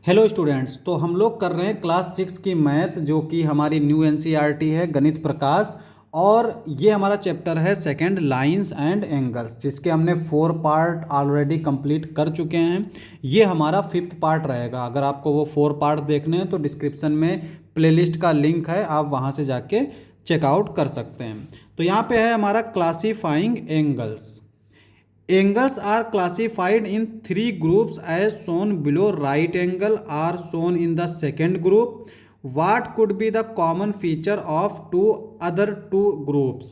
Hello students. तो हम लोग कर रहे हैं क्लास 6 की मैथ, जो कि हमारी न्यू एनसीईआरटी है, गणित प्रकाश। और ये हमारा चैप्टर है सेकंड, लाइंस एंड एंगल्स, जिसके हमने 4 पार्ट ऑलरेडी कंप्लीट कर चुके हैं। ये हमारा 5th पार्ट रहेगा। अगर आपको वो 4 पार्ट देखने हैं तो डिस्क्रिप्शन में प्लेलिस्ट का लिंक है, आप वहाँ से जाके चेकआउट कर सकते हैं। तो यहाँ पे है हमारा classifying angles. Angles are classified in 3 groups as shown below. Right angle are shown in the second group. What could be the common feature of other two groups?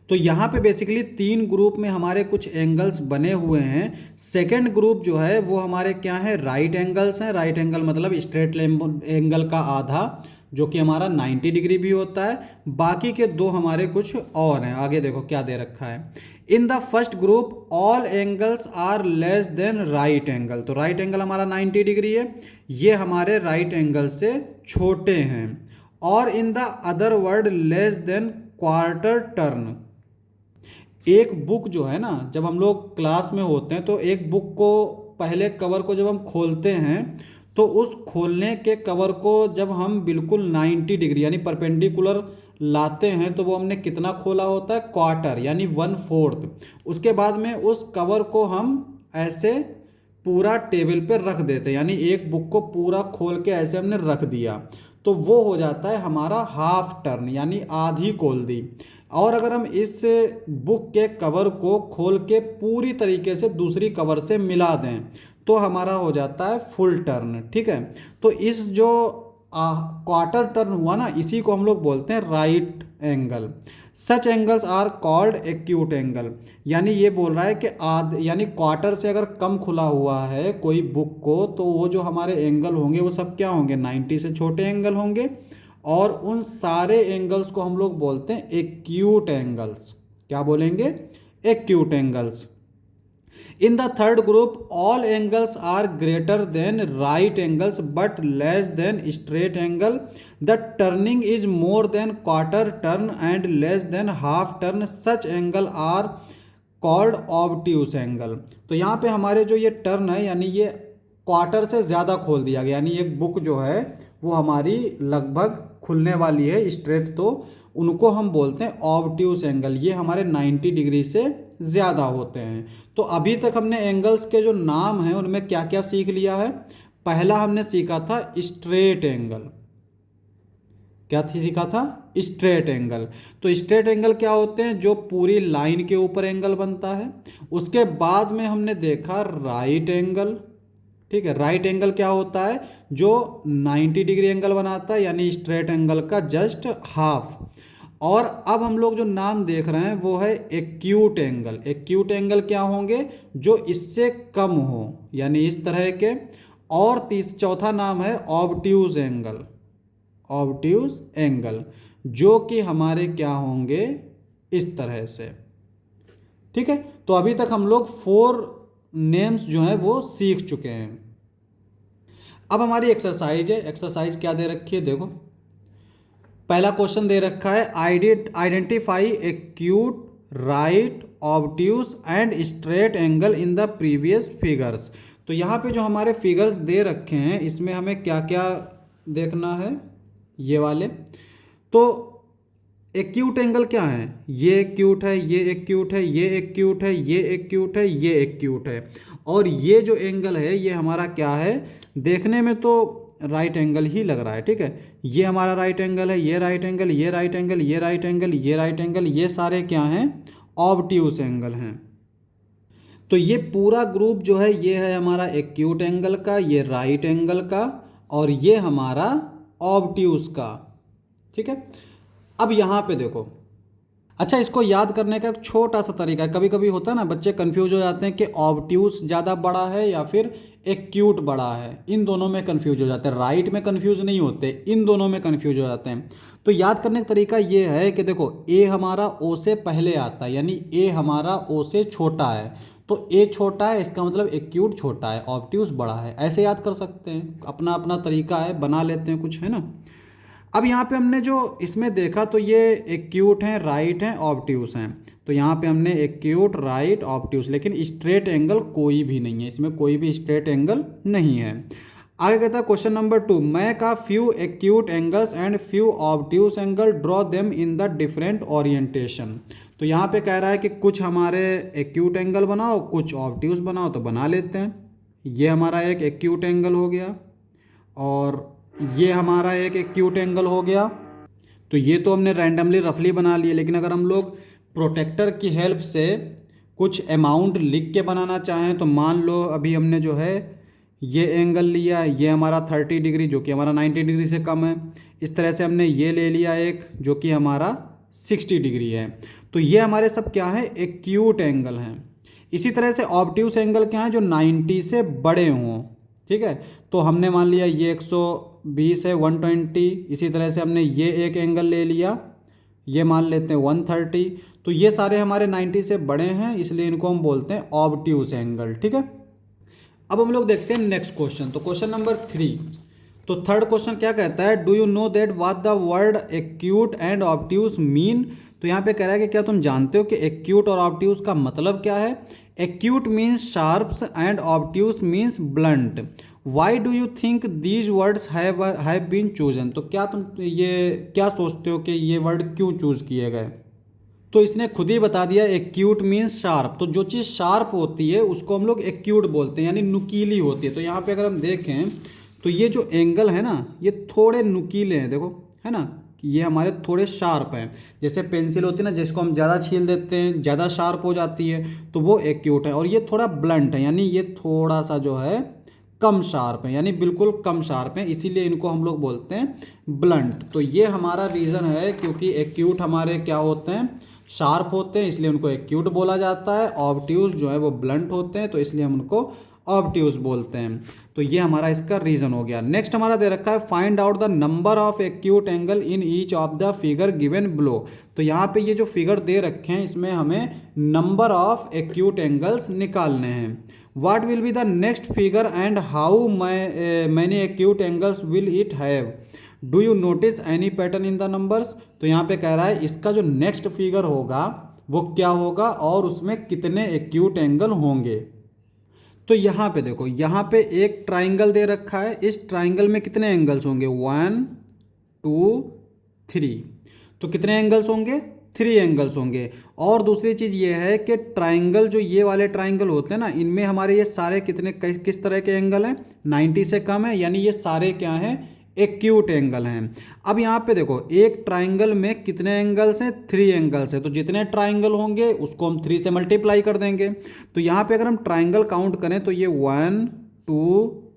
तो यहाँ पे बेसिकली 3 ग्रुप में हमारे कुछ एंगल्स बने हुए हैं। Second group जो है वो हमारे क्या है, राइट एंगल्स हैं। राइट एंगल मतलब स्ट्रेट एंगल का आधा, जो कि हमारा 90 डिग्री भी होता है। बाकी के 2 हमारे कुछ और हैं। आगे देखो क्या दे रखा है। In the first group all angles are less than right angle. तो राइट एंगल हमारा 90 डिग्री है, ये हमारे राइट एंगल से छोटे हैं। और in the other word less than quarter turn. एक बुक जो है ना, जब हम लोग क्लास में होते हैं तो एक बुक को पहले कवर को जब हम खोलते हैं तो उस खोलने के कवर को जब हम बिल्कुल 90 डिग्री यानी परपेंडिकुलर लाते हैं तो वो हमने कितना खोला होता है, क्वार्टर यानी 1/4। उसके बाद में उस कवर को हम ऐसे पूरा टेबल पे रख देते हैं, यानी एक बुक को पूरा खोल के ऐसे हमने रख दिया तो वो हो जाता है हमारा हाफ टर्न यानी आधी खोल दी। और अगर हम इस बुक के कवर को खोल के पूरी तरीके से दूसरी कवर से मिला दें तो हमारा हो जाता है फुल टर्न। ठीक है, तो इस जो क्वार्टर टर्न हुआ ना, इसी को हम लोग बोलते हैं right angle. Such angles are called acute angle. यानी ये बोल रहा है कि यानी क्वार्टर से अगर कम खुला हुआ है कोई बुक को तो वो जो हमारे एंगल होंगे वो सब क्या होंगे, 90 से छोटे एंगल होंगे। और उन सारे एंगल्स को हम लोग बोलते हैं एक्यूट एंगल्स। क्या बोलेंगे, acute angles. In the third group all angles are greater than right angles but less than straight angle. The turning is more than quarter turn and less than half turn. Such angle are called obtuse angle. तो यहाँ पे हमारे जो ये turn है यानी ये quarter से ज़्यादा खोल दिया गया, यानी एक बुक जो है वो हमारी लगभग खुलने वाली है स्ट्रेट, तो उनको हम बोलते हैं ऑब्ट्यूस एंगल। ये हमारे 90 डिग्री से ज़्यादा होते हैं। तो अभी तक हमने एंगल्स के जो नाम हैं उनमें क्या क्या सीख लिया है। पहला हमने सीखा था स्ट्रेट एंगल। क्या सीखा था, स्ट्रेट एंगल। तो स्ट्रेट एंगल क्या होते हैं, जो पूरी लाइन के ऊपर एंगल बनता है। उसके बाद में हमने देखा राइट एंगल। ठीक है, राइट एंगल क्या होता है, जो 90 डिग्री एंगल बनाता है यानी स्ट्रेट एंगल का जस्ट हाफ। और अब हम लोग जो नाम देख रहे हैं वो है एक्यूट एंगल। एक्यूट एंगल क्या होंगे, जो इससे कम हो यानी इस तरह के। और चौथा नाम है ऑब्ट्यूज एंगल। ऑब्ट्यूज एंगल जो कि हमारे क्या होंगे, इस तरह से। ठीक है, तो अभी तक हम लोग 4 नेम्स जो हैं वो सीख चुके हैं। अब हमारी एक्सरसाइज है। एक्सरसाइज क्या दे रखी है, देखो। पहला क्वेश्चन दे रखा है identify acute, right, obtuse and straight angle in the previous figures. तो यहाँ पे जो हमारे फिगर्स दे रखे हैं इसमें हमें क्या क्या देखना है, ये वाले। तो एक्यूट एंगल क्या है, ये एक्यूट है, ये एक्यूट है, ये एक्यूट है, ये एक्यूट है, ये एक्यूट है। और ये जो एंगल है ये हमारा क्या है, देखने में तो राइट एंगल ही लग रहा है। ठीक है, ये हमारा राइट एंगल है, ये राइट एंगल, ये राइट एंगल, ये राइट एंगल, ये राइट एंगल, ये सारे क्या हैं, ऑब्ट्यूस एंगल हैं। तो ये पूरा ग्रुप जो है ये है हमारा एक्यूट एंगल का, ये राइट एंगल का, और ये हमारा ऑब्ट्यूस का। ठीक है, अब यहाँ पे देखो। अच्छा, इसको याद करने का एक छोटा सा तरीका है। कभी कभी होता है ना, बच्चे कंफ्यूज हो जाते हैं कि ऑब्ट्यूस ज़्यादा बड़ा है या फिर एक्यूट बड़ा है। इन दोनों में कंफ्यूज हो जाते हैं, राइट में कंफ्यूज नहीं होते, इन दोनों में कंफ्यूज हो जाते हैं। तो याद करने का तरीका ये है कि देखो, ए हमारा ओ से पहले आता है यानी ए हमारा ओ से छोटा है। तो ए छोटा है इसका मतलब एक्यूट छोटा है, ऑब्ट्यूस बड़ा है। ऐसे याद कर सकते हैं, अपना अपना तरीका है, बना लेते हैं कुछ, है ना। अब यहाँ पे हमने जो इसमें देखा तो ये एक्यूट हैं, राइट हैं, ऑब्ट्यूस हैं। तो यहाँ पे हमने एक्यूट, राइट, ऑब्ट्यूस, लेकिन स्ट्रेट एंगल कोई भी नहीं है, इसमें कोई भी स्ट्रेट एंगल नहीं है। आगे कहता है question number 2, make a few acute angles and few obtuse angle, draw them in the different orientation. तो यहाँ पे कह रहा है कि कुछ हमारे एक्यूट एंगल बनाओ, कुछ ऑब्ट्यूज बनाओ, तो बना लेते हैं। ये हमारा एक एक्यूट एंगल हो गया और ये हमारा एक एक्यूट एंगल हो गया। तो ये तो हमने रैंडमली रफली बना लिए, लेकिन अगर हम लोग प्रोटेक्टर की हेल्प से कुछ अमाउंट लिख के बनाना चाहें तो मान लो अभी हमने जो है ये एंगल लिया, ये हमारा 30 डिग्री जो कि हमारा 90 डिग्री से कम है। इस तरह से हमने ये ले लिया एक जो कि हमारा 60 डिग्री है। तो ये हमारे सब क्या है, एक्यूट एंगल हैं। इसी तरह से ऑब्ट्यूस एंगल क्या है, जो 90 से बड़े हों। ठीक है, तो हमने मान लिया ये 120 है, 120। इसी तरह से हमने ये एक एंगल ले लिया, ये मान लेते हैं 130। तो ये सारे हमारे 90 से बड़े हैं, इसलिए इनको हम बोलते हैं ऑब्ट्यूस एंगल। ठीक है, अब हम लोग देखते हैं नेक्स्ट क्वेश्चन। तो क्वेश्चन नंबर 3, तो थर्ड क्वेश्चन क्या कहता है, do you know that what the word acute and obtuse mean. तो यहाँ पे कह रहा है कि क्या तुम जानते हो कि एक्यूट और ऑब्ट्यूस का मतलब क्या है। Acute means sharps and obtuse means blunt. Why do you think these words have been chosen. तो क्या तुम ये क्या सोचते हो कि ये वर्ड क्यों चूज किए गए। तो इसने खुद ही बता दिया, एक्यूट मीन्स शार्प। तो जो चीज़ शार्प होती है उसको हम लोग एक्यूट बोलते हैं, यानी नुकीली होती है। तो यहाँ पे अगर हम देखें तो ये जो एंगल है ना, ये थोड़े नुकीले हैं, देखो है ना, ये हमारे थोड़े शार्प हैं। जैसे पेंसिल होती है ना, जिसको हम ज़्यादा छील देते हैं, ज़्यादा शार्प हो जाती है, तो वो एक्यूट है। और ये थोड़ा ब्लंट है, यानी ये थोड़ा सा जो है कम शार्प है, यानी बिल्कुल कम शार्प है, इसीलिए इनको हम लोग बोलते हैं ब्लंट। तो ये हमारा रीज़न है, क्योंकि एक्यूट हमारे क्या होते हैं, शार्प होते हैं, इसलिए उनको एक्यूट बोला जाता है। ऑब्ट्यूज जो है वो ब्लंट होते हैं, तो इसलिए हम उनको ऑब्ट्यूज बोलते हैं। तो ये हमारा इसका रीज़न हो गया। नेक्स्ट हमारा दे रखा है, find out the number of acute angle in each of the figure given below. तो यहाँ पे ये जो फिगर दे रखे हैं इसमें हमें नंबर ऑफ एक्यूट एंगल्स निकालने हैं। What will be the next figure and how many acute angles will it have. Do you notice any pattern in the numbers. तो यहाँ पे कह रहा है इसका जो नेक्स्ट फिगर होगा वो क्या होगा और उसमें कितने एक्यूट एंगल होंगे। तो यहाँ पे देखो, यहाँ पे एक ट्राइंगल दे रखा है, इस ट्राइंगल में कितने एंगल्स होंगे, 1 2 3। तो कितने एंगल्स होंगे, 3 एंगल्स होंगे। और दूसरी चीज़ ये है कि ट्राइंगल जो ये वाले ट्राइंगल होते हैं ना, इनमें हमारे ये सारे कितने किस तरह के एंगल हैं, 90 से कम है, यानी ये सारे क्या हैं, एक्यूट एंगल हैं। अब यहाँ पे देखो, एक ट्राइंगल में कितने एंगल्स हैं, 3 एंगल्स हैं। तो जितने ट्राइंगल होंगे उसको हम 3 से मल्टीप्लाई कर देंगे। तो यहाँ पे अगर हम ट्राइंगल काउंट करें तो ये 1 2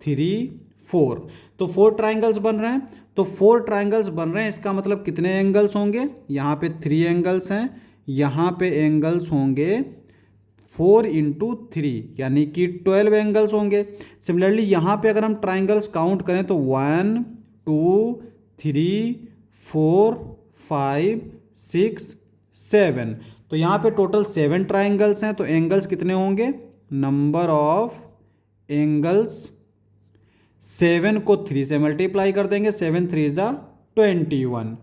3 4, तो 4 ट्राइंगल्स बन रहे हैं। तो 4 ट्राइंगल्स बन रहे हैं, इसका मतलब कितने एंगल्स होंगे, यहाँ पे 3 एंगल्स हैं, यहाँ पे एंगल्स होंगे 4 × 3, यानी कि 12 एंगल्स होंगे। सिमिलरली यहाँ पे अगर हम ट्राइंगल्स काउंट करें तो 1 2 3 4 5 6 7, तो यहाँ पे टोटल 7 ट्राइंगल्स हैं। तो एंगल्स कितने होंगे, नंबर ऑफ एंगल्स 7 को 3 से मल्टीप्लाई कर देंगे, 7 3 ज़ा 21।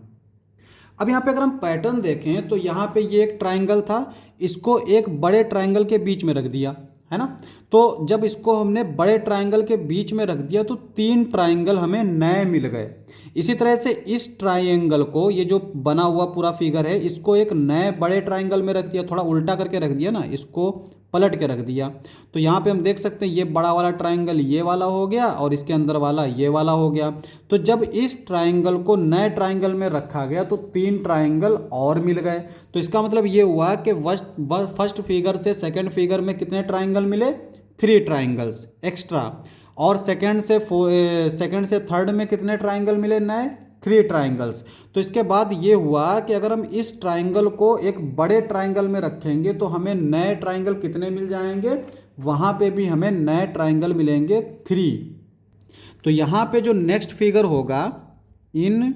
अब यहाँ पे अगर हम पैटर्न देखें तो यहाँ पे ये एक ट्राइंगल था, इसको एक बड़े ट्राइंगल के बीच में रख दिया है ना। तो जब इसको हमने बड़े ट्राइंगल के बीच में रख दिया तो 3 ट्राइंगल हमें नए मिल गए। इसी तरह से इस ट्राइंगल को, ये जो बना हुआ पूरा फिगर है, इसको एक नए बड़े ट्राइंगल में रख दिया, थोड़ा उल्टा करके रख दिया ना, इसको पलट के रख दिया। तो यहाँ पे हम देख सकते हैं ये बड़ा वाला ट्राइंगल ये वाला हो गया और इसके अंदर वाला ये वाला हो गया। तो जब इस ट्राइंगल को नए ट्राइंगल में रखा गया तो 3 ट्राइंगल और मिल गए। तो इसका मतलब ये हुआ कि फर्स्ट फिगर से सेकंड फिगर में कितने ट्राइंगल मिले, 3 ट्राइंगल्स एक्स्ट्रा। और सेकंड से थर्ड में कितने ट्राइंगल मिले नए, 3 ट्राइंगल्स। तो इसके बाद ये हुआ कि अगर हम इस ट्राइंगल को एक बड़े ट्राइंगल में रखेंगे तो हमें नए ट्राइंगल कितने मिल जाएंगे, वहाँ पे भी हमें नए ट्राइंगल मिलेंगे 3। तो यहाँ पे जो नेक्स्ट फिगर होगा, in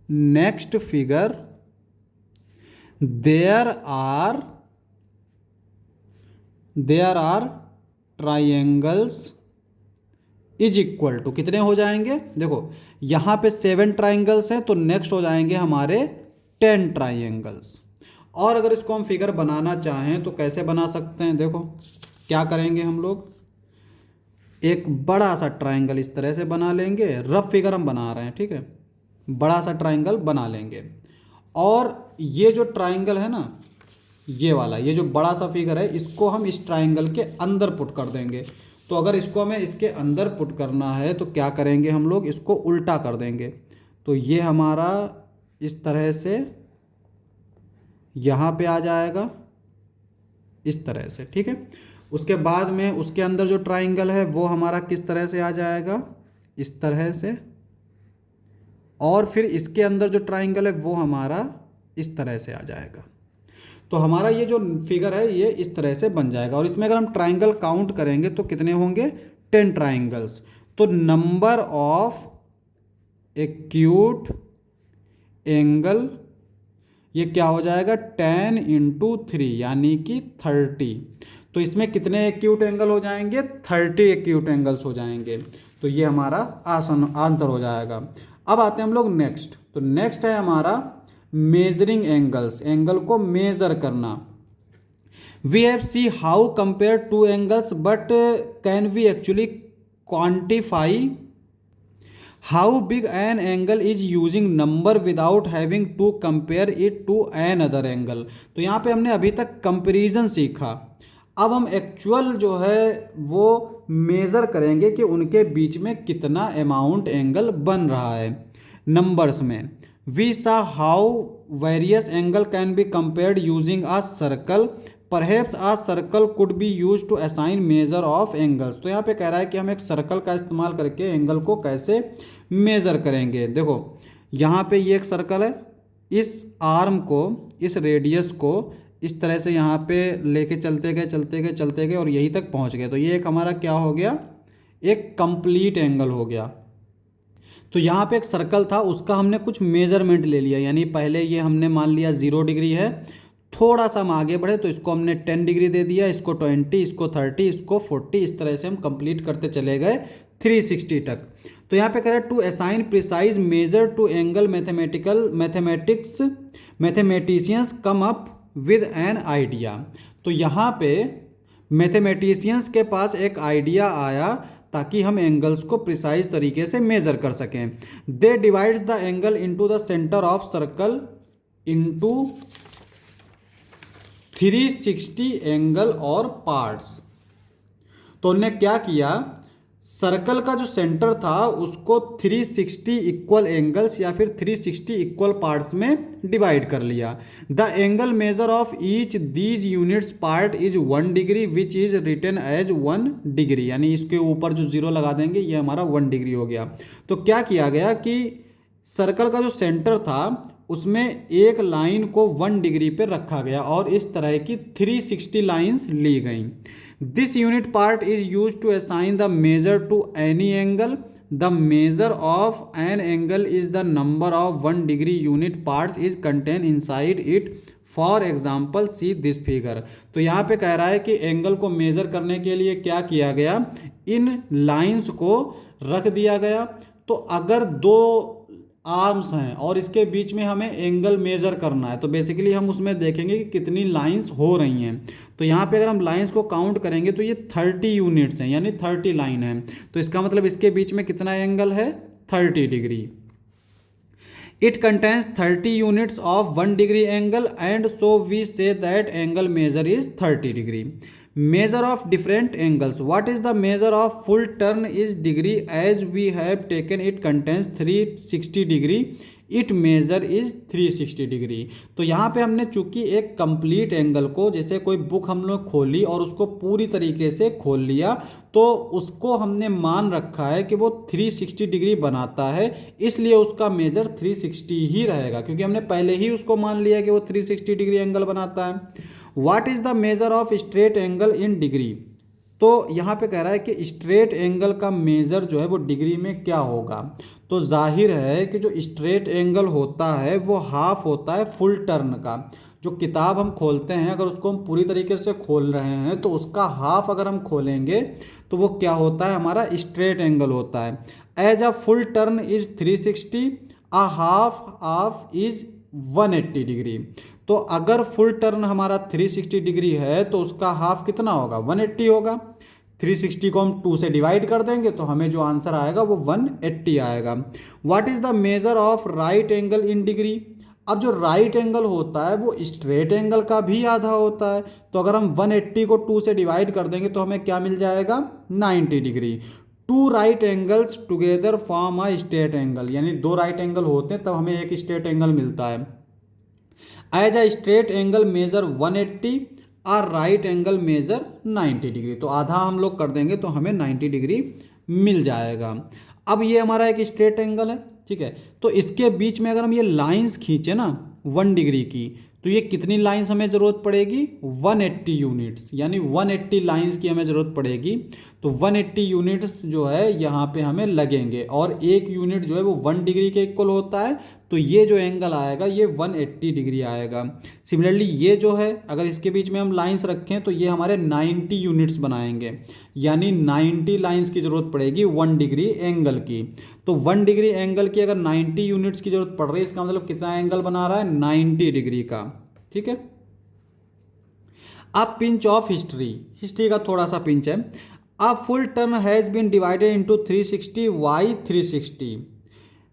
next figure there are triangles is equal to कितने हो जाएंगे, देखो यहाँ पे 7 ट्राइंगल्स हैं तो नेक्स्ट हो जाएंगे हमारे 10 ट्राइंगल्स। और अगर इसको हम फिगर बनाना चाहें तो कैसे बना सकते हैं, देखो क्या करेंगे हम लोग, एक बड़ा सा ट्राइंगल इस तरह से बना लेंगे, रफ फिगर हम बना रहे हैं, ठीक है, बड़ा सा ट्राइंगल बना लेंगे। और ये जो ट्राइंगल है ना, ये वाला, ये जो बड़ा सा फिगर है, इसको हम इस ट्राइंगल के अंदर पुट कर देंगे। तो अगर इसको हमें इसके अंदर पुट करना है तो क्या करेंगे हम लोग, इसको उल्टा कर देंगे। तो ये हमारा इस तरह से यहाँ पे आ जाएगा, इस तरह से, ठीक है। उसके बाद में उसके अंदर जो ट्राइंगल है वो हमारा किस तरह से आ जाएगा, इस तरह से। और फिर इसके अंदर जो ट्राइंगल है वो हमारा इस तरह से आ जाएगा। तो हमारा ये जो फिगर है ये इस तरह से बन जाएगा। और इसमें अगर हम ट्राइंगल काउंट करेंगे तो कितने होंगे, 10 ट्राइंगल्स। तो नंबर ऑफ एक्यूट एंगल ये क्या हो जाएगा, 10 इंटू 3 यानी कि 30। तो इसमें कितने एक्यूट एंगल हो जाएंगे, 30 एक्यूट एंगल्स हो जाएंगे। तो ये हमारा आंसर हो जाएगा। अब आते हैं हम लोग नेक्स्ट। तो नेक्स्ट है हमारा मेजरिंग एंगल्स, एंगल को मेजर करना। We have see how compare two angles but can we actually quantify how big an angle is using number without having to compare it to another angle. तो यहाँ पे हमने अभी तक comparison सीखा। अब हम एक्चुअल जो है वो मेज़र करेंगे कि उनके बीच में कितना अमाउंट एंगल बन रहा है नंबर्स में। We saw how various angle can be compared using a circle, perhaps a circle could be use to assign measure of angles. तो यहाँ पे कह रहा है कि हम एक सर्कल का इस्तेमाल करके एंगल को कैसे मेज़र करेंगे। देखो यहाँ पे ये एक सर्कल है, इस आर्म को, इस रेडियस को इस तरह से यहाँ पे लेके चलते गए चलते गए चलते गए और यहीं तक पहुँच गए। तो ये एक हमारा क्या हो गया, एक कंप्लीट एंगल हो गया। तो यहाँ पे एक सर्कल था, उसका हमने कुछ मेजरमेंट ले लिया, यानी पहले ये हमने मान लिया 0 डिग्री है, थोड़ा सा हम आगे बढ़े तो इसको हमने 10 डिग्री दे दिया, इसको 20, इसको 30, इसको 40, इस तरह से हम कंप्लीट करते चले गए 360 तक। तो यहाँ पे कह रहा है to assign precise measure to angle mathematicians come up with an idea. तो यहाँ पे मैथमेटिशियंस के पास एक आइडिया आया ताकि हम एंगल्स को प्रिसाइज तरीके से मेजर कर सकें। They divides the angle into the centre of circle into 360 angle और पार्ट्स। तो उन्होंने क्या किया, सर्कल का जो सेंटर था उसको 360 इक्वल एंगल्स या फिर 360 इक्वल पार्ट्स में डिवाइड कर लिया। The angle measure of each these units part is 1 degree which is written as 1 degree, यानी इसके ऊपर जो 0 लगा देंगे ये हमारा 1 डिग्री हो गया। तो क्या किया गया कि सर्कल का जो सेंटर था उसमें एक लाइन को 1 डिग्री पे रखा गया और इस तरह की 360 लाइंस ली गई। This unit part is use to assign the measure to any angle. The measure of an angle is the number of 1 degree unit parts is contain inside it. For example see this figure. तो यहाँ पे कह रहा है कि angle को major करने के लिए क्या किया गया, इन लाइंस को रख दिया गया। तो अगर 2 आर्म्स हैं और इसके बीच में हमें एंगल मेजर करना है तो बेसिकली हम उसमें देखेंगे कि कितनी लाइंस हो रही हैं। तो यहाँ पे अगर हम लाइंस को काउंट करेंगे तो ये 30 यूनिट्स हैं, यानी 30 लाइन है। तो इसका मतलब इसके बीच में कितना एंगल है, 30 degree. It contains 30 units of 1 degree angle and so we say that angle measure is 30 degree. Measure of different angles. What is the measure of full turn is degree, as we have taken it contains 360 degree. It measure is 360 degree. तो यहाँ पे हमने चूंकि एक complete angle को, जैसे कोई book हम लोग खोली और उसको पूरी तरीके से खोल लिया तो उसको हमने मान रखा है कि वो 360 डिग्री बनाता है, इसलिए उसका मेजर 360 ही रहेगा, क्योंकि हमने पहले ही उसको मान लिया कि वो 360 डिग्री एंगल बनाता है। What is the measure of straight angle in degree. तो यहाँ पे कह रहा है कि स्ट्रेट एंगल का मेजर जो है वो डिग्री में क्या होगा। तो जाहिर है कि जो स्ट्रेट एंगल होता है वो हाफ होता है फुल टर्न का। जो किताब हम खोलते हैं अगर उसको हम पूरी तरीके से खोल रहे हैं तो उसका हाफ अगर हम खोलेंगे तो वो क्या होता है, हमारा स्ट्रेट एंगल होता है। As a full turn is 360, a half of is 180 degree. तो अगर फुल टर्न हमारा 360 डिग्री है तो उसका हाफ कितना होगा, 180 होगा। 360 को हम 2 से डिवाइड कर देंगे तो हमें जो आंसर आएगा वो 180 आएगा। What is the measure of right angle in degree. अब जो राइट एंगल होता है वो स्ट्रेट एंगल का भी आधा होता है, तो अगर हम 180 को 2 से डिवाइड कर देंगे तो हमें क्या मिल जाएगा 90 degree. Two right angles together form a straight angle, यानी दो राइट एंगल होते हैं तब हमें एक स्ट्रेट एंगल मिलता है। As a straight angle measure 180 और राइट एंगल मेजर 90 डिग्री, तो आधा हम लोग कर देंगे तो हमें 90 डिग्री मिल जाएगा। अब ये हमारा एक स्ट्रेट एंगल है, ठीक है, तो इसके बीच में अगर हम ये लाइंस खींचे ना 1 डिग्री की, तो ये कितनी लाइंस हमें ज़रूरत पड़ेगी 180 यूनिट्स, यानी 180 लाइंस की हमें ज़रूरत पड़ेगी। तो 180 यूनिट्स जो है यहाँ पे हमें लगेंगे, और एक यूनिट जो है वो 1 डिग्री के इक्वल होता है, तो ये जो एंगल आएगा ये 180 डिग्री आएगा। सिमिलरली ये जो है अगर इसके बीच में हम लाइंस रखें तो ये हमारे 90 यूनिट्स बनाएंगे, यानी 90 लाइंस की ज़रूरत पड़ेगी 1 डिग्री एंगल की। तो 1 डिग्री एंगल की अगर 90 यूनिट्स की ज़रूरत पड़ रही है, इसका मतलब कितना एंगल बना रहा है 90 डिग्री का, ठीक है। अब पिंच ऑफ हिस्ट्री का थोड़ा सा पिंच है। A full turn has been divided into 360 why 360।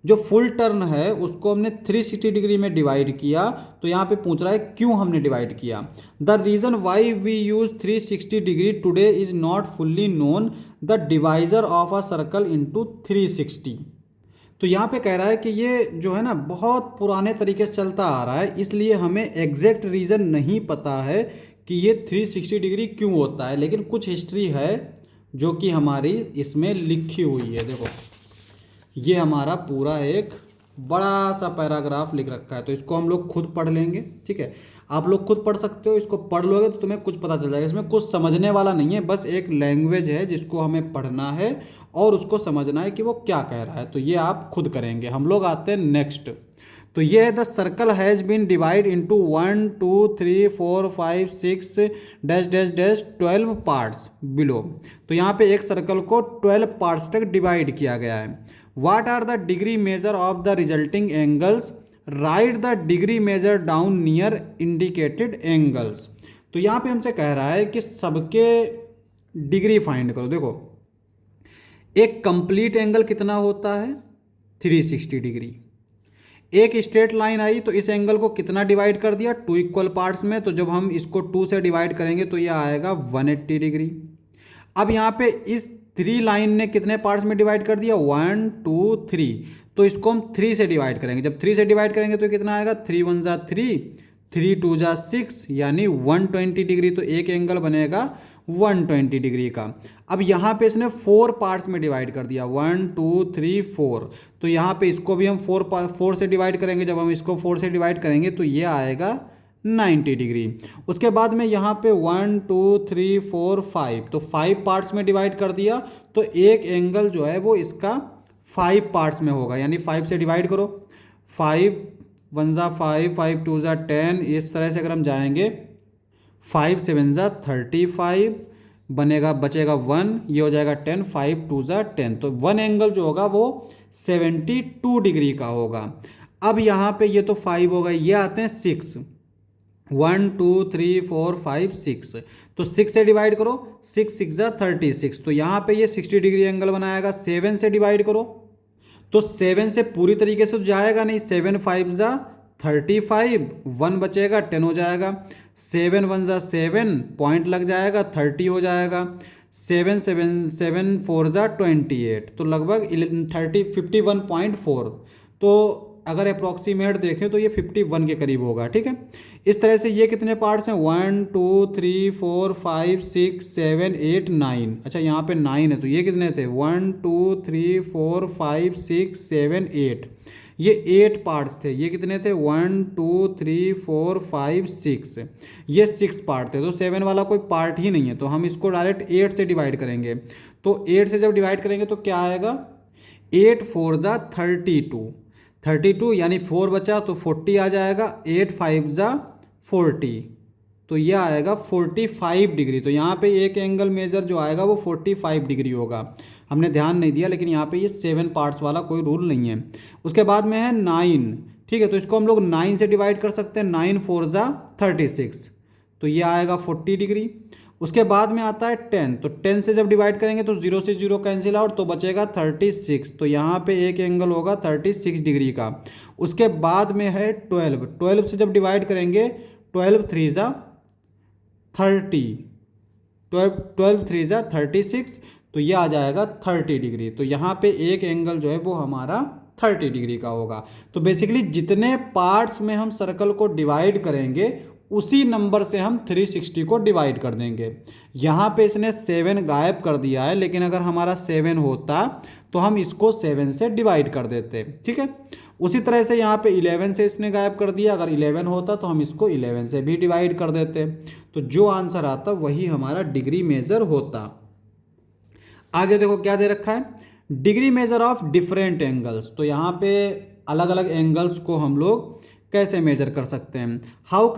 जो फुल टर्न है उसको हमने 360 डिग्री में डिवाइड किया, तो यहाँ पे पूछ रहा है क्यों हमने डिवाइड किया। The reason why we use 360 degree today is not fully known, the divisor of a circle into 360। तो यहाँ पे कह रहा है कि ये जो है ना बहुत पुराने तरीके से चलता आ रहा है, इसलिए हमें एग्जैक्ट रीज़न नहीं पता है कि ये 360 डिग्री क्यों होता है, लेकिन कुछ हिस्ट्री है जो कि हमारी इसमें लिखी हुई है। देखो ये हमारा पूरा एक बड़ा सा पैराग्राफ लिख रखा है, तो इसको हम लोग खुद पढ़ लेंगे, ठीक है। आप लोग खुद पढ़ सकते हो, इसको पढ़ लोगे तो तुम्हें कुछ पता चल जाएगा। इसमें कुछ समझने वाला नहीं है, बस एक लैंग्वेज है जिसको हमें पढ़ना है और उसको समझना है कि वो क्या कह रहा है, तो ये आप खुद करेंगे। हम लोग आते हैं नेक्स्ट। तो ये है the circle has been divide into 1 2 3 4 5 6 dash dash dash 12 parts below. तो यहाँ पे एक सर्कल को 12 पार्ट्स तक डिवाइड किया गया है। What are the degree measure of the resulting angles? Write the degree measure down near indicated angles। तो यहाँ पे हमसे कह रहा है कि सबके डिग्री फाइंड करो। देखो एक कंप्लीट एंगल कितना होता है 360 डिग्री। एक स्ट्रेट लाइन आई तो इस एंगल को कितना डिवाइड कर दिया 2 इक्वल पार्ट्स में, तो जब हम इसको 2 से डिवाइड करेंगे तो ये आएगा 180 डिग्री। अब यहाँ पे इस 3 लाइन ने कितने पार्ट्स में डिवाइड कर दिया 1 2 3, तो इसको हम 3 से डिवाइड करेंगे। जब 3 से डिवाइड करेंगे तो कितना आएगा 3 1 जा 3 3 2 जा 6, यानी 120 डिग्री। तो एक एंगल बनेगा 120 डिग्री का। अब यहाँ पे इसने 4 पार्ट्स में डिवाइड कर दिया 1 2 3 4, तो यहाँ पे इसको भी हम 4 से डिवाइड करेंगे। जब हम इसको 4 से डिवाइड करेंगे तो ये आएगा 90 डिग्री। उसके बाद में यहाँ पे 1 2 3 4 5, तो 5 पार्ट्स में डिवाइड कर दिया, तो एक एंगल जो है वो इसका 5 पार्ट्स में होगा, यानी 5 से डिवाइड करो, 5 1 जा 5 5 2 जा 10, इस तरह से अगर हम जाएंगे 5 7 जा 35 बनेगा, बचेगा 1, ये हो जाएगा 10, 5 2 जा 10, तो 1 एंगल जो होगा वो 72 डिग्री का होगा। अब यहाँ पे ये तो 5 होगा, ये आते हैं 6 1 2 3 4 5 6, तो 6 से डिवाइड करो, 6 6 जा 36, तो यहाँ पे ये 60 डिग्री एंगल बनाएगा। 7 से डिवाइड करो, तो 7 से पूरी तरीके से तो जाएगा नहीं, 7 5 जा 35, 1 बचेगा 10 हो जाएगा, 7 1 जा 7 पॉइंट लग जाएगा 30 हो जाएगा, 7 7 7 4 जा 28, तो लगभग 51.4, तो अगर अप्रॉक्सीमेट देखें तो ये 51 के करीब होगा, ठीक है। इस तरह से ये कितने पार्ट्स हैं 1 2 3 4 5 6 7 8 9, अच्छा यहाँ पे 9 है, तो ये कितने थे 1 2 3 4 5 6 7 8, ये 8 पार्ट्स थे। ये कितने थे 1 2 3 4 5 6, ये 6 पार्ट थे, तो 7 वाला कोई पार्ट ही नहीं है, तो हम इसको डायरेक्ट 8 से डिवाइड करेंगे। तो 8 से जब डिवाइड करेंगे तो क्या आएगा 8 4 जा 32, यानी 4 बचा तो 40 आ जाएगा, 8 5 जा 40, तो यह आएगा 45 डिग्री। तो यहाँ पे एक एंगल मेजर जो आएगा वो 45 डिग्री होगा। हमने ध्यान नहीं दिया, लेकिन यहाँ पे ये 7 पार्ट्स वाला कोई रूल नहीं है। उसके बाद में है 9, ठीक है, तो इसको हम लोग 9 से डिवाइड कर सकते हैं, 9 4 जा 36, तो ये आएगा 40 डिग्री। उसके बाद में आता है 10, तो 10 से जब डिवाइड करेंगे तो 0 से 0 कैंसिल आउट, तो बचेगा 36। तो यहाँ पे एक एंगल होगा 36 डिग्री का। उसके बाद में है 12, 12 से जब डिवाइड करेंगे 12 3 जा 30, 12 3 जा 36, तो ये आ जाएगा 30 डिग्री। तो यहाँ पे एक एंगल जो है वो हमारा 30 डिग्री का होगा। तो बेसिकली जितने पार्ट्स में हम सर्कल को डिवाइड करेंगे उसी नंबर से हम 360 को डिवाइड कर देंगे। यहाँ पे इसने 7 गायब कर दिया है, लेकिन अगर हमारा 7 होता तो हम इसको 7 से डिवाइड कर देते, ठीक है। उसी तरह से यहाँ पे 11 से इसने गायब कर दिया, अगर 11 होता तो हम इसको 11 से भी डिवाइड कर देते। तो जो आंसर आता वही हमारा डिग्री मेजर होता। आगे देखो क्या दे रखा है, degree measure of different angles. तो यहाँ पे अलग अलग एंगल्स को हम लोग कैसे मेजर कर सकते हैं। How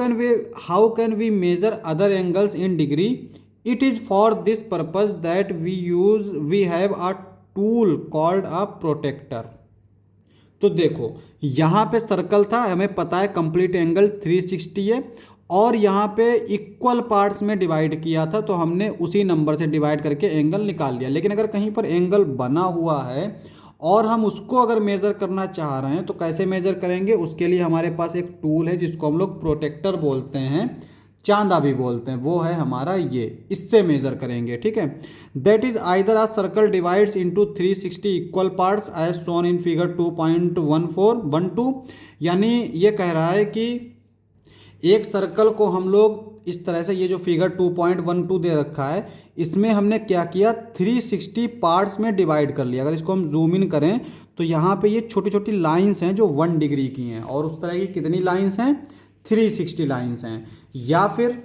can we measure other angles in degree. It is for this purpose that we have a tool called a protractor. तो देखो यहाँ पे सर्कल था, हमें पता है कंप्लीट एंगल 360 है, और यहाँ पे इक्वल पार्ट्स में डिवाइड किया था, तो हमने उसी नंबर से डिवाइड करके एंगल निकाल लिया। लेकिन अगर कहीं पर एंगल बना हुआ है और हम उसको अगर मेज़र करना चाह रहे हैं तो कैसे मेज़र करेंगे, उसके लिए हमारे पास एक टूल है जिसको हम लोग प्रोटेक्टर बोलते हैं, चांदा भी बोलते हैं, वो है हमारा ये, इससे मेज़र करेंगे, ठीक है। That is either a circle divides into 360 equal parts as shown in figure 2.1412। यानी ये कह रहा है कि एक सर्कल को हम लोग इस तरह से, ये जो फिगर 2.12 दे रखा है, इसमें हमने क्या किया 360 पार्ट्स में डिवाइड कर लिया। अगर इसको हम जूम इन करें तो यहाँ पे ये छोटी छोटी लाइंस हैं जो 1 डिग्री की हैं, और उस तरह की कितनी लाइंस हैं 360 लाइंस हैं। या फिर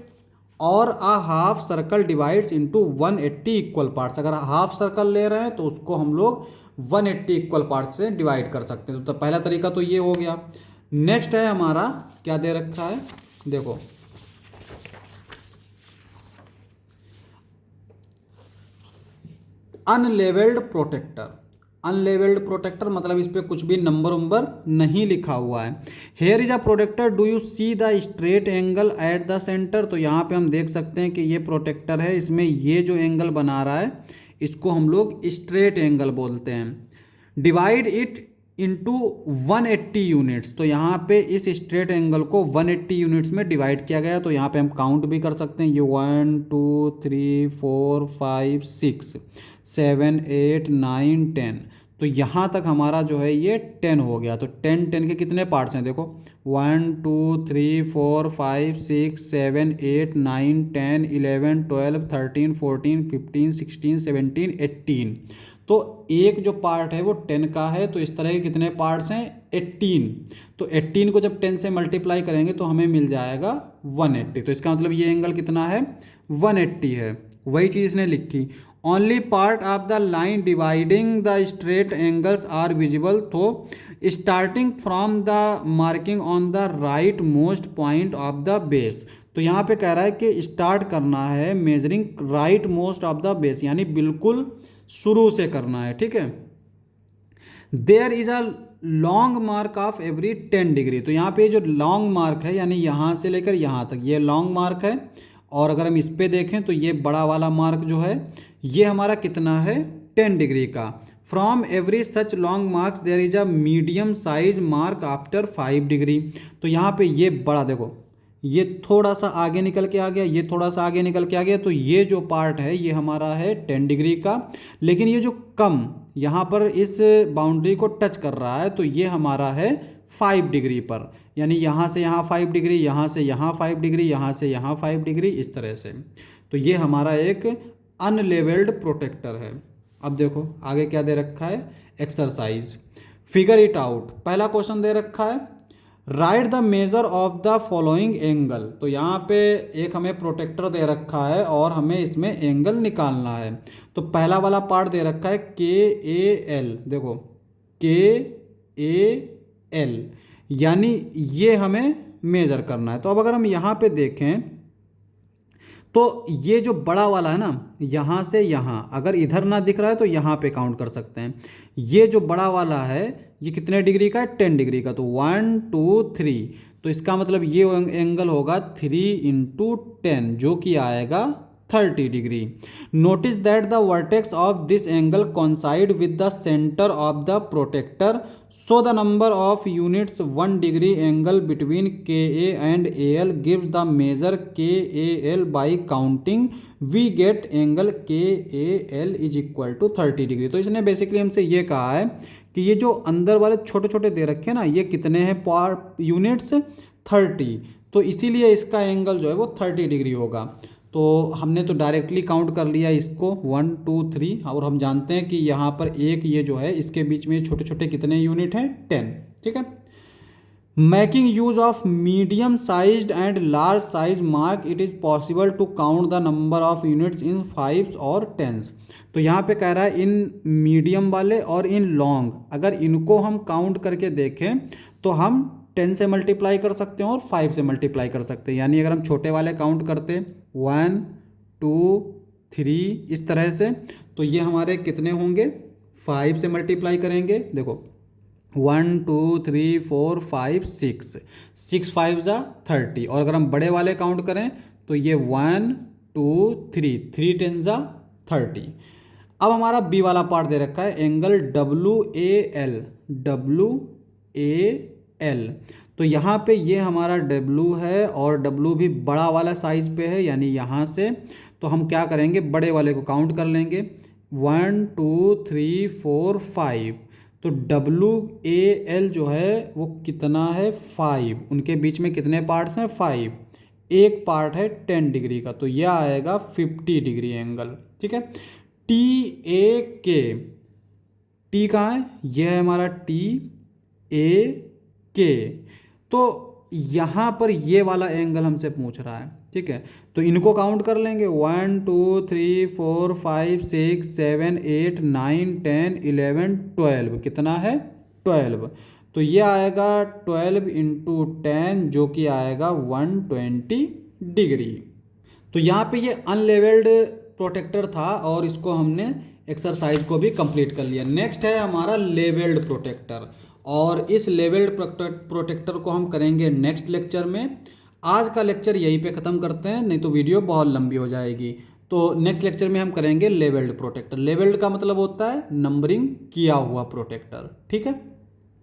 और a half circle divides into 180 equal parts. अगर हाफ सर्कल ले रहे हैं तो उसको हम लोग 180 इक्वल पार्ट्स से डिवाइड कर सकते हैं। तो पहला तरीका तो ये हो गया। नेक्स्ट है हमारा, क्या दे रखा है, देखो अनलेवल्ड प्रोटेक्टर। अनलेवल्ड प्रोटेक्टर मतलब इस पर कुछ भी नंबर उम्बर नहीं लिखा हुआ है। Here is a protractor, do you see the straight angle at the centre. तो यहाँ पे हम देख सकते हैं कि ये प्रोटेक्टर है, इसमें ये जो एंगल बना रहा है इसको हम लोग स्ट्रेट एंगल बोलते हैं। Divide it into 180 units. तो यहाँ पे इस स्ट्रेट एंगल को 180 यूनिट्स में डिवाइड किया गया। तो यहाँ पे हम काउंट भी कर सकते हैं, ये 1 2 3 4 5 6 7 8 9 10। तो यहाँ तक हमारा जो है ये 10 हो गया। तो 10 के कितने पार्ट्स हैं, देखो 1 2 3 4 5 6 7 8 9 10 11 12 13 14 15 16 17 18। तो एक जो पार्ट है वो 10 का है, तो इस तरह के कितने पार्ट्स हैं 18। तो 18 को जब 10 से मल्टीप्लाई करेंगे तो हमें मिल जाएगा 180। तो इसका मतलब ये एंगल कितना है 180 है। वही चीज़ इसने लिखी, only part of the line dividing the straight angles are visible. तो starting from the marking on the right most point of the base. तो यहाँ पे कह रहा है कि स्टार्ट करना है measuring rightmost of the base, यानी बिल्कुल शुरू से करना है, ठीक है। There is a long mark of every 10 degree. तो यहाँ पे जो लॉन्ग मार्क है यानी यहाँ से लेकर यहाँ तक ये लॉन्ग मार्क है, और अगर हम इस पे देखें तो ये बड़ा वाला मार्क जो है ये हमारा कितना है 10 डिग्री का। From every such long marks there is a medium size mark after 5 degree. तो यहाँ पे ये बड़ा देखो, ये थोड़ा सा आगे निकल के आ गया, ये थोड़ा सा आगे निकल के आ गया, तो ये जो पार्ट है ये हमारा है 10 डिग्री का। लेकिन ये जो कम यहाँ पर इस बाउंड्री को टच कर रहा है तो ये हमारा है 5 डिग्री पर, यानी यहाँ से यहाँ 5 डिग्री, यहाँ से यहाँ 5 डिग्री, यहाँ से यहाँ 5 डिग्री, इस तरह से। तो ये हमारा एक अनलेवल्ड प्रोटेक्टर है। अब देखो आगे क्या दे रखा है, एक्सरसाइज फिगर इट आउट। पहला क्वेश्चन दे रखा है right the measure of the following angle. तो यहाँ पे एक हमें प्रोटेक्टर दे रखा है और हमें इसमें एंगल निकालना है। तो पहला वाला पार्ट दे रखा है KAL, देखो KAL, यानी ये हमें मेजर करना है। तो अब अगर हम यहाँ पे देखें तो ये जो बड़ा वाला है ना, यहाँ से यहाँ अगर इधर ना दिख रहा है तो यहाँ पे काउंट कर सकते हैं। ये जो बड़ा वाला है ये कितने डिग्री का है 10 डिग्री का। तो 1 2 3, तो इसका मतलब ये एंगल होगा 3 × 10 जो कि आएगा 30 degree. Notice that the vertex of this angle coincide with the center of the protector, so the number of units 1 degree angle between KA and AL gives the measure KAL by counting we get angle KAL is equal to 30 degree. तो इसने basically हमसे ये कहा है कि ये जो अंदर वाले छोटे छोटे दे रखे हैं ना, ये कितने हैं पार्ट यूनिट्स, 30, तो इसीलिए इसका एंगल जो है वो 30 डिग्री होगा। तो हमने तो डायरेक्टली काउंट कर लिया इसको 1 2 3, और हम जानते हैं कि यहाँ पर एक ये जो है इसके बीच में छोटे छोटे कितने यूनिट हैं, 10, ठीक है। Making use of medium sized and large size mark it is possible to count the number of units in 5s और 10s। तो यहाँ पे कह रहा है इन मीडियम वाले और इन लॉन्ग, अगर इनको हम काउंट करके देखें तो हम 10 से मल्टीप्लाई कर सकते हैं और 5 से मल्टीप्लाई कर सकते हैं। यानी अगर हम छोटे वाले काउंट करते 1 2 3 इस तरह से, तो ये हमारे कितने होंगे, 5 से मल्टीप्लाई करेंगे, देखो 1 2 3 4 5 6, 6 5 जा 30। और अगर हम बड़े वाले काउंट करें तो ये 1 2 3 3 10 जा 30। अब हमारा बी वाला पार्ट दे रखा है एंगल WAL, WAL। तो यहाँ पे ये हमारा W है और W भी बड़ा वाला साइज पे है, यानी यहाँ से तो हम क्या करेंगे, बड़े वाले को काउंट कर लेंगे 1 2 3 4 5। तो WAL जो है वो कितना है, 5, उनके बीच में कितने पार्ट्स हैं, 5, एक पार्ट है 10 डिग्री का, तो यह आएगा 50 डिग्री एंगल, ठीक है। TAK, T कहाँ है, यह है हमारा TAK। तो यहाँ पर ये वाला एंगल हमसे पूछ रहा है, ठीक है। तो इनको काउंट कर लेंगे 1 2 3 4 5 6 7 8 9 10 11 12, कितना है 12। तो ये आएगा 12 इंटू 10 जो कि आएगा 120 डिग्री। तो यहाँ पे ये अनलेवल्ड प्रोटेक्टर था और इसको हमने एक्सरसाइज को भी कंप्लीट कर लिया। नेक्स्ट है हमारा लेवल्ड प्रोटेक्टर, और इस लेवल्ड प्रोटेक्टर को हम करेंगे नेक्स्ट लेक्चर में। आज का लेक्चर यहीं पे ख़त्म करते हैं, नहीं तो वीडियो बहुत लंबी हो जाएगी। तो नेक्स्ट लेक्चर में हम करेंगे लेवल्ड प्रोटेक्टर। लेवल्ड का मतलब होता है नंबरिंग किया हुआ प्रोटेक्टर, ठीक है।